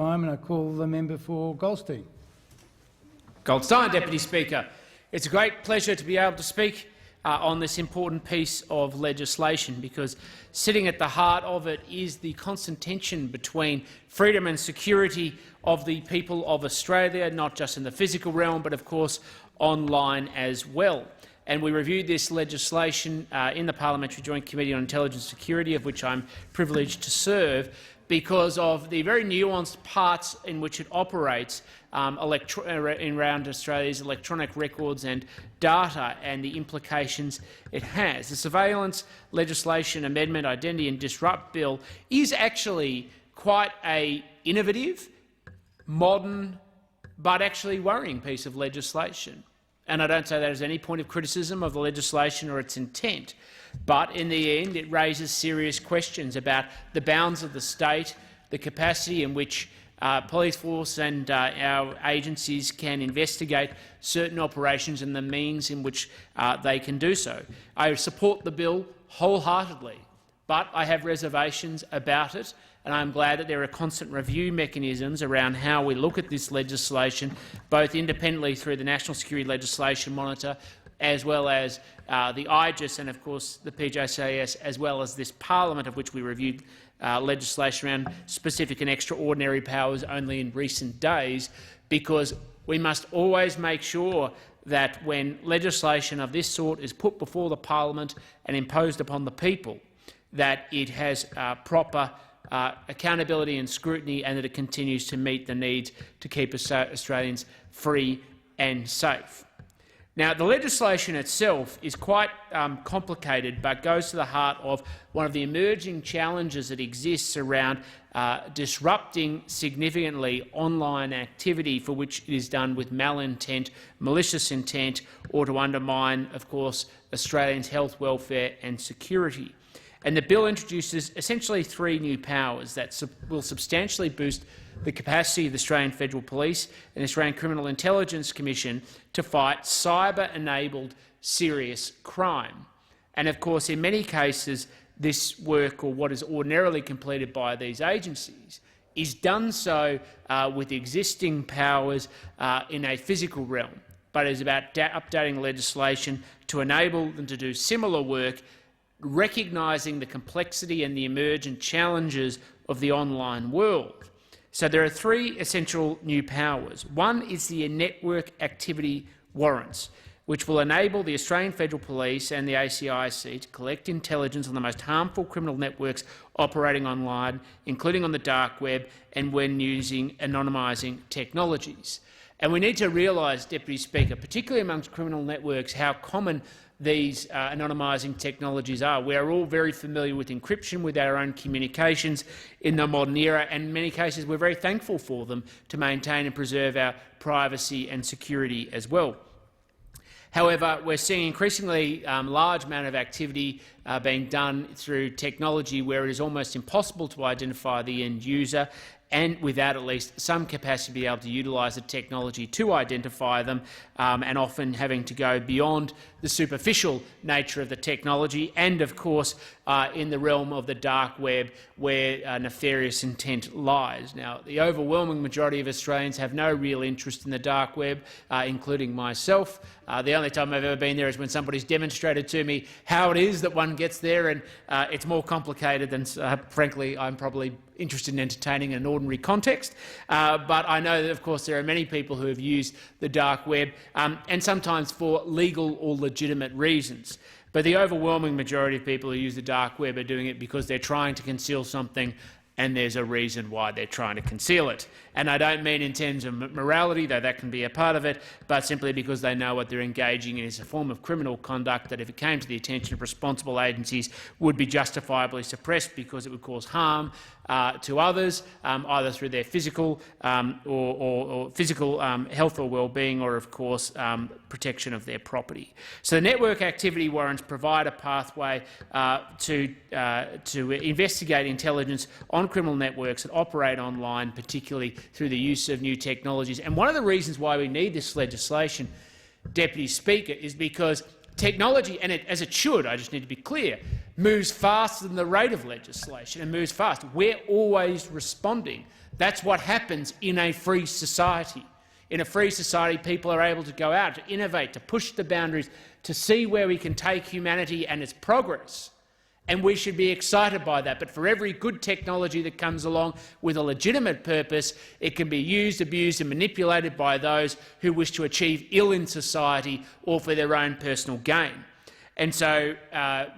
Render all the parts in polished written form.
And I call the member for Goldstein. Goldstein, Deputy Speaker. It's a great pleasure to be able to speak on this important piece of legislation, because sitting at the heart of it is the constant tension between freedom and security of the people of Australia, not just in the physical realm but of course online as well. And we reviewed this legislation in the Parliamentary Joint Committee on Intelligence Security, of which I'm privileged to serve, because of the very nuanced parts in which it operates around Australia's electronic records and data and the implications it has. The Surveillance Legislation Amendment Identity and Disrupt Bill is actually quite an innovative, modern, but actually worrying piece of legislation. And I don't say that as any point of criticism of the legislation or its intent, but in the end it raises serious questions about the bounds of the state, the capacity in which police force and our agencies can investigate certain operations and the means in which they can do so. I support the bill wholeheartedly, but I have reservations about it, and I'm glad that there are constant review mechanisms around how we look at this legislation, both independently through the National Security Legislation Monitor, as well as the IGIS and, of course, the PJCAS, as well as this Parliament, of which we reviewed legislation around specific and extraordinary powers only in recent days, because we must always make sure that when legislation of this sort is put before the Parliament and imposed upon the people, that it has proper accountability and scrutiny, and that it continues to meet the needs to keep Australians free and safe. Now, the legislation itself is quite complicated, but goes to the heart of one of the emerging challenges that exists around disrupting significantly online activity for which it is done with malintent, malicious intent, or to undermine, of course, Australians' health, welfare and security. And the bill introduces essentially three new powers that will substantially boost the capacity of the Australian Federal Police and the Australian Criminal Intelligence Commission to fight cyber-enabled serious crime. And of course, in many cases, this work, or what is ordinarily completed by these agencies, is done so with existing powers in a physical realm, but is about updating legislation to enable them to do similar work, recognising the complexity and the emergent challenges of the online world. So there are three essential new powers. One is the network activity warrants, which will enable the Australian Federal Police and the ACIC to collect intelligence on the most harmful criminal networks operating online, including on the dark web and when using anonymising technologies. And we need to realise, Deputy Speaker, particularly amongst criminal networks, how common these anonymising technologies are. We are all very familiar with encryption with our own communications in the modern era, and in many cases we're very thankful for them to maintain and preserve our privacy and security as well. However, we're seeing increasingly large amount of activity being done through technology where it is almost impossible to identify the end user, and without at least some capacity to be able to utilise the technology to identify them, and often having to go beyond the superficial nature of the technology, and of course in the realm of the dark web where nefarious intent lies. Now, the overwhelming majority of Australians have no real interest in the dark web, including myself. The only time I've ever been there is when somebody's demonstrated to me how it is that one gets there, and it's more complicated than, frankly, I'm probably interested in entertaining in an ordinary context. But I know that, of course, there are many people who have used the dark web, and sometimes for legal or legitimate reasons. But the overwhelming majority of people who use the dark web are doing it because they're trying to conceal something, and there's a reason why they're trying to conceal it. And I don't mean in terms of morality, though that can be a part of it, but simply because they know what they're engaging in is a form of criminal conduct that, if it came to the attention of responsible agencies, would be justifiably suppressed because it would cause harm to others, either through their physical or physical health or well-being, or of course protection of their property. So the network activity warrants provide a pathway to investigate intelligence on criminal networks that operate online, particularly through the use of new technologies. And one of the reasons why we need this legislation, Deputy Speaker, is because technology, and as it should, I just need to be clear, moves faster than the rate of legislation and moves fast. We're always responding. That's what happens in a free society. In a free society, people are able to go out, to innovate, to push the boundaries, to see where we can take humanity and its progress. And we should be excited by that. But for every good technology that comes along with a legitimate purpose, it can be used, abused and manipulated by those who wish to achieve ill in society or for their own personal gain, and so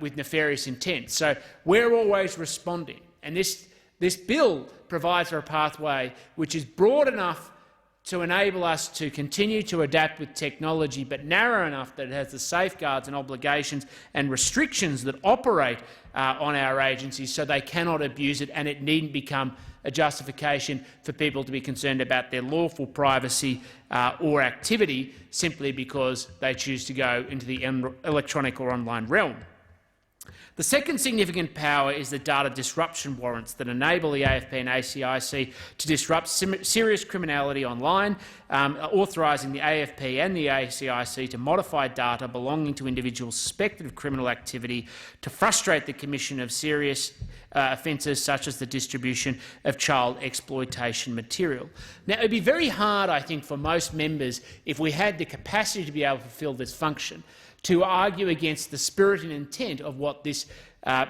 with nefarious intent. So we're always responding. And this bill provides for a pathway which is broad enough to enable us to continue to adapt with technology, but narrow enough that it has the safeguards and obligations and restrictions that operate on our agencies so they cannot abuse it, and it needn't become a justification for people to be concerned about their lawful privacy or activity simply because they choose to go into the electronic or online realm. The second significant power is the data disruption warrants that enable the AFP and ACIC to disrupt serious criminality online, authorising the AFP and the ACIC to modify data belonging to individuals suspected of criminal activity to frustrate the commission of serious offences such as the distribution of child exploitation material. Now, it would be very hard, I think, for most members, if we had the capacity to be able to fulfil this function, to argue against the spirit and intent of what this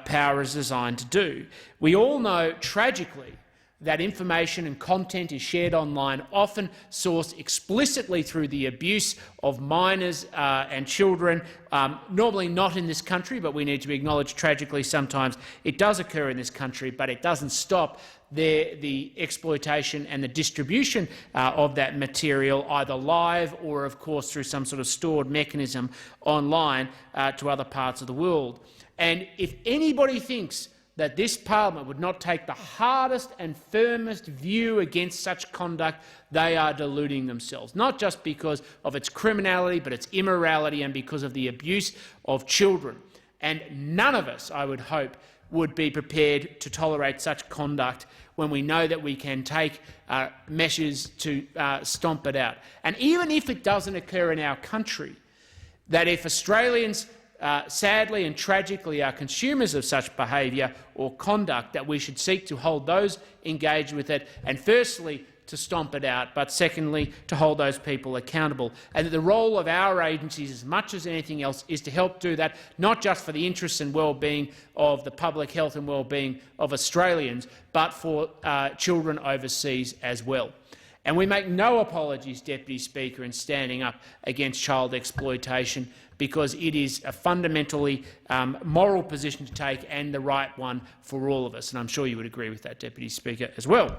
power is designed to do. We all know, tragically, that information and content is shared online, often sourced explicitly through the abuse of minors and children, normally not in this country, but we need to acknowledge tragically sometimes it does occur in this country, but it doesn't stop the exploitation and the distribution of that material, either live or, of course, through some sort of stored mechanism online to other parts of the world. And if anybody thinks that this parliament would not take the hardest and firmest view against such conduct, they are deluding themselves, not just because of its criminality, but its immorality and because of the abuse of children. And none of us, I would hope, would be prepared to tolerate such conduct when we know that we can take measures to stomp it out. And even if it doesn't occur in our country, that if Australians sadly and tragically are consumers of such behaviour or conduct, that we should seek to hold those engaged with it, and firstly to stomp it out, but secondly to hold those people accountable. And that the role of our agencies, as much as anything else, is to help do that, not just for the interests and well-being of the public health and well-being of Australians, but for children overseas as well. And we make no apologies, Deputy Speaker, in standing up against child exploitation, because it is a fundamentally moral position to take and the right one for all of us. And I'm sure you would agree with that, Deputy Speaker, as well.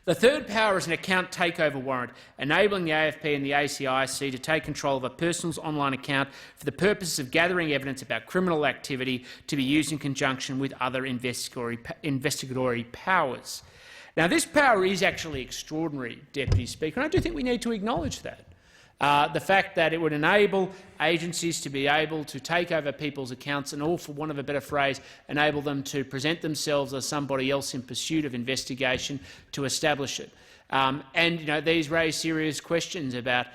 The third power is an account takeover warrant, enabling the AFP and the ACIC to take control of a person's online account for the purpose of gathering evidence about criminal activity to be used in conjunction with other investigatory powers. Now, this power is actually extraordinary, Deputy Speaker, and I do think we need to acknowledge that. The fact that it would enable agencies to be able to take over people's accounts and, all for want of a better phrase, enable them to present themselves as somebody else in pursuit of investigation to establish it. And these raise serious questions about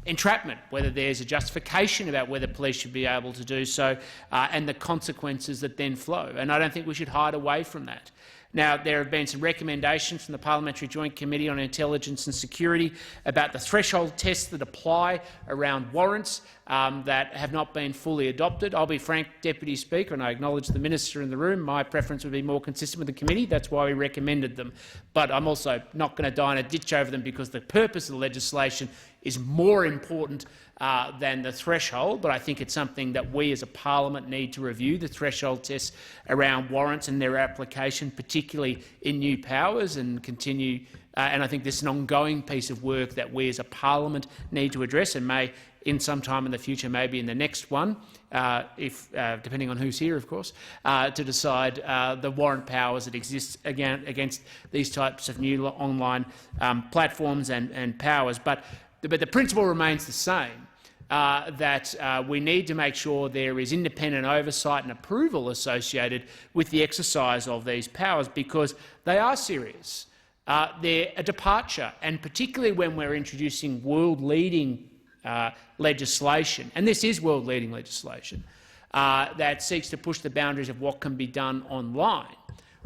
entrapment, whether there's a justification about whether police should be able to do so, and the consequences that then flow. And I don't think we should hide away from that. Now, there have been some recommendations from the Parliamentary Joint Committee on Intelligence and Security about the threshold tests that apply around warrants that have not been fully adopted. I'll be frank, Deputy Speaker, and I acknowledge the Minister in the room. My preference would be more consistent with the committee. That's why we recommended them. But I'm also not going to die in a ditch over them, because the purpose of the legislation is more important than the threshold. But I think it's something that we as a parliament need to review, the threshold tests around warrants and their application, particularly in new powers, and continue. And I think this is an ongoing piece of work that we as a parliament need to address, and may, in some time in the future, maybe in the next one, depending on who's here, of course, to decide the warrant powers that exist against these types of new online platforms and powers. But the principle remains the same, that we need to make sure there is independent oversight and approval associated with the exercise of these powers, because they are serious. They're a departure, and particularly when we're introducing world-leading legislation, and this is world-leading legislation, that seeks to push the boundaries of what can be done online.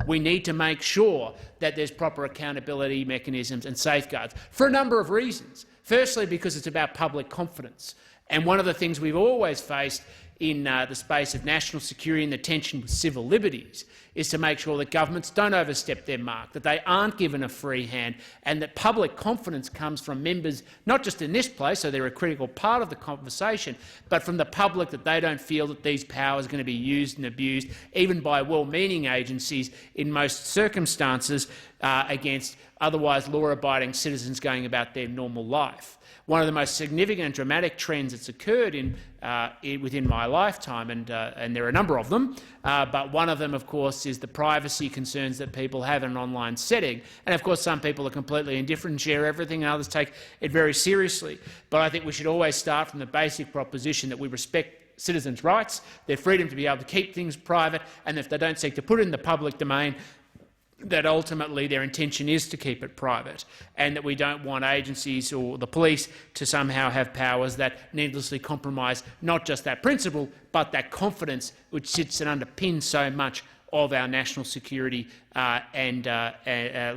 We need to make sure that there's proper accountability mechanisms and safeguards for a number of reasons. Firstly, because it's about public confidence. And one of the things we've always faced in the space of national security and the tension with civil liberties is to make sure that governments don't overstep their mark, that they aren't given a free hand, and that public confidence comes from members, not just in this place, so they're a critical part of the conversation, but from the public, that they don't feel that these powers are going to be used and abused, even by well-meaning agencies in most circumstances, against otherwise law-abiding citizens going about their normal life. One of the most significant and dramatic trends that's occurred within my lifetime, and there are a number of them, but one of them, of course, is the privacy concerns that people have in an online setting. And, of course, some people are completely indifferent and share everything, and others take it very seriously. But I think we should always start from the basic proposition that we respect citizens' rights, their freedom to be able to keep things private, and if they don't seek to put it in the public domain, that ultimately their intention is to keep it private, and that we don't want agencies or the police to somehow have powers that needlessly compromise not just that principle, but that confidence which sits and underpins so much of our national security and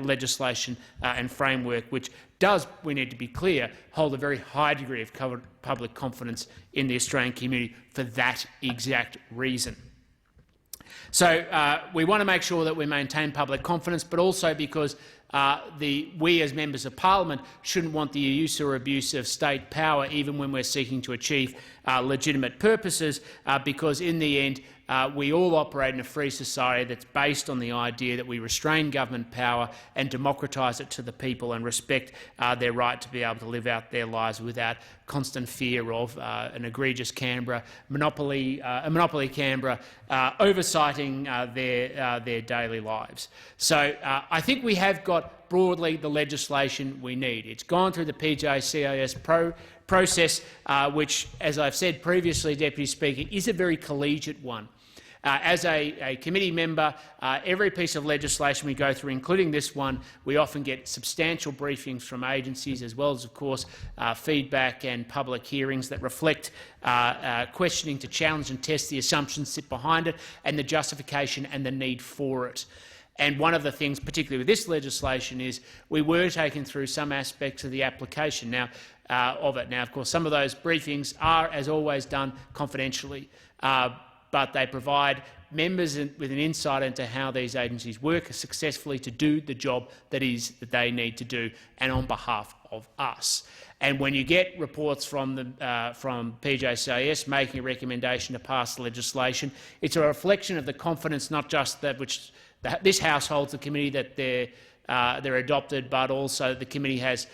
legislation and framework, which does, we need to be clear, hold a very high degree of public confidence in the Australian community for that exact reason. So we want to make sure that we maintain public confidence, but also because we as members of parliament shouldn't want the use or abuse of state power, even when we're seeking to achieve legitimate purposes, because in the end we all operate in a free society that's based on the idea that we restrain government power and democratise it to the people and respect their right to be able to live out their lives without constant fear of an egregious monopoly Canberra oversighting their daily lives. So I think we have got broadly the legislation we need. It's gone through the PJCIS process, which, as I've said previously, Deputy Speaker, is a very collegiate one. As a committee member, every piece of legislation we go through, including this one, we often get substantial briefings from agencies, as well as, of course, feedback and public hearings that reflect questioning to challenge and test the assumptions that sit behind it and the justification and the need for it. And one of the things, particularly with this legislation, is we were taken through some aspects of the application of it. Now, of course, some of those briefings are, as always, done confidentially, but they provide members with an insight into how these agencies work successfully to do the job that they need to do, and on behalf of us. And when you get reports from PJCIS making a recommendation to pass legislation, it's a reflection of the confidence not just that which this House holds, the committee, that they're adopted, but also the committee has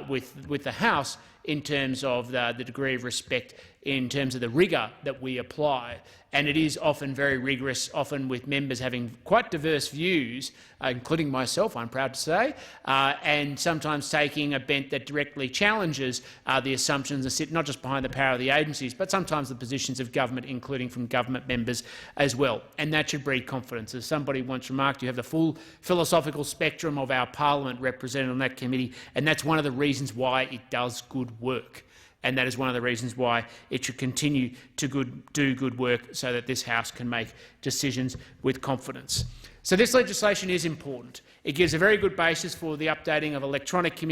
with the House in terms of the degree of respect, in terms of the rigour that we apply. And it is often very rigorous, often with members having quite diverse views, including myself, I'm proud to say, and sometimes taking a bent that directly challenges the assumptions that sit not just behind the power of the agencies, but sometimes the positions of government, including from government members as well. And that should breed confidence. As somebody once remarked, you have the full philosophical spectrum of our parliament represented on that committee, and that's one of the reasons why it does good work. And that is one of the reasons why it should continue to do good work, so that this House can make decisions with confidence. So this legislation is important. It gives a very good basis for the updating of electronic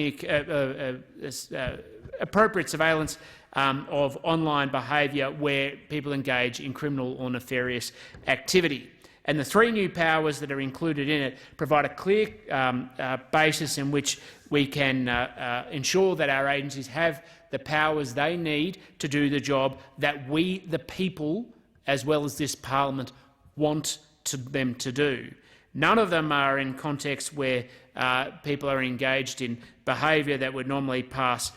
appropriate surveillance of online behaviour where people engage in criminal or nefarious activity. And the three new powers that are included in it provide a clear basis in which we can ensure that our agencies have the powers they need to do the job that we, the people, as well as this parliament, want them to do. None of them are in contexts where people are engaged in behaviour that would normally pass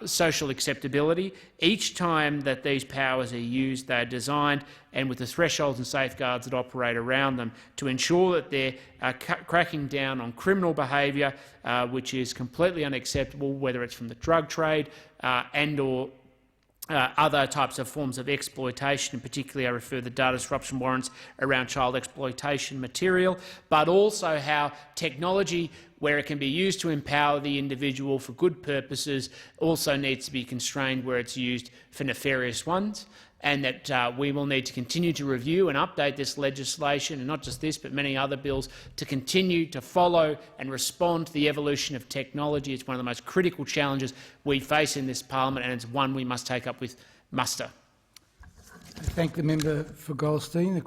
social acceptability. Each time that these powers are used, they are designed, and with the thresholds and safeguards that operate around them, to ensure that they're cracking down on criminal behaviour, which is completely unacceptable, whether it's from the drug trade and or other types of forms of exploitation, and particularly I refer to the data disruption warrants around child exploitation material, but also how technology, where it can be used to empower the individual for good purposes, also needs to be constrained where it's used for nefarious ones, and that we will need to continue to review and update this legislation, and not just this but many other bills, to continue to follow and respond to the evolution of technology. It's one of the most critical challenges we face in this parliament, and it's one we must take up with muster. I thank the member for Goldstein.